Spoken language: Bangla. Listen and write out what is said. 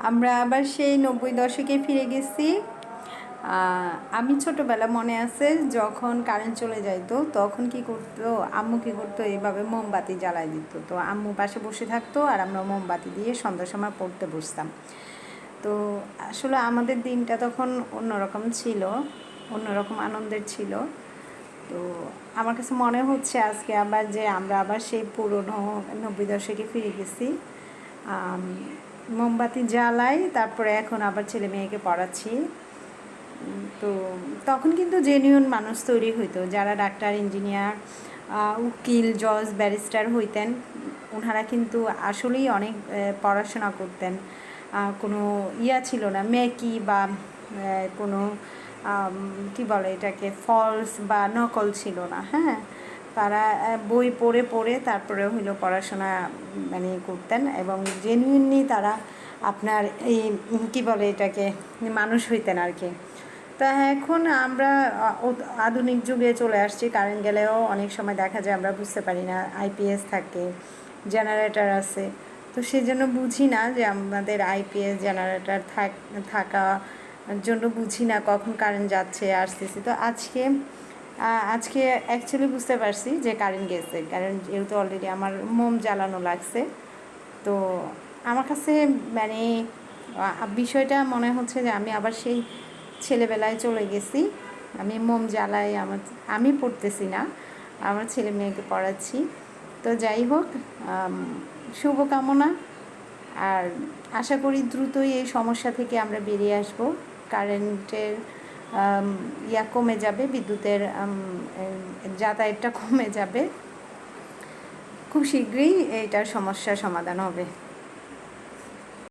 আমরা আবার সেই 90 দশকে ফিরে গেছি। আমি ছোটোবেলা মনে আছে যখন কারেন্ট চলে যাইতো তখন কি করতো, আম্মু কী করতো, এইভাবে মোমবাতি জ্বালায় দিত। তো আম্মু পাশে বসে থাকতো আর আমরা মোমবাতি দিয়ে সন্ধ্যার সময় পড়তে বসতাম। তো আসলে আমাদের দিনটা তখন অন্যরকম ছিল, অন্যরকম আনন্দের ছিল। তো আমার কাছে মনে হচ্ছে আজকে আবার যে আমরা আবার সেই পুরনো 90 দশকে ফিরে গেছি। মোমবাতি জ্বালাই, তারপরে এখন আবার ছেলে মেয়েকে পড়াচ্ছি। তো তখন কিন্তু জেনুইন মানুষ তৈরি হইতো, যারা ডাক্তার, ইঞ্জিনিয়ার, উকিল, জজ, ব্যারিস্টার হইতেন। ওনারা কিন্তু আসলেই অনেক পড়াশোনা করতেন। কোনো ছিল না, মেকি বা কোনো কি বলে এটাকে, ফলস বা নকল ছিল না। হ্যাঁ, তারা বই পড়ে পড়ে তারপরে হইলো পড়াশোনা মানে করতেন, এবং জেনুইনলি তারা আপনার এই কি বলে এটাকে, মানুষ হইতেন আর কি। তা এখন আমরা আধুনিক যুগে চলে আসছি, কারেন্ট গেলেও অনেক সময় দেখা যায় আমরা বুঝতে পারি না, আইপিএস থাকে, জেনারেটর আছে। তো সেই জন্য বুঝি না যে আমাদের আইপিএস জেনারেটর থাকা জন্য বুঝি না কখন কারেন্ট যাচ্ছে আসতেছে। তো আজকে অ্যাকচুয়ালি বুঝতে পারছি যে কারেন্ট গেছে, কারণ যেহেতু অলরেডি আমার মোম জ্বালানো লাগছে। তো আমার কাছে মানে বিষয়টা মনে হচ্ছে যে আমি আবার সেই ছেলেবেলায় চলে গেছি। আমি মোম জ্বালাই, আমি পড়তেছি না, আমার ছেলে মেয়েকে পড়াচ্ছি। তো যাই হোক, শুভকামনা। আর আশা করি দ্রুতই এই সমস্যা থেকে আমরা বেরিয়ে আসব, কারেন্টের কমে যাবে, বিদ্যুতের যাতায়াতটা কমে যাবে, খুব শীঘ্রই এইটার সমস্যার সমাধান হবে।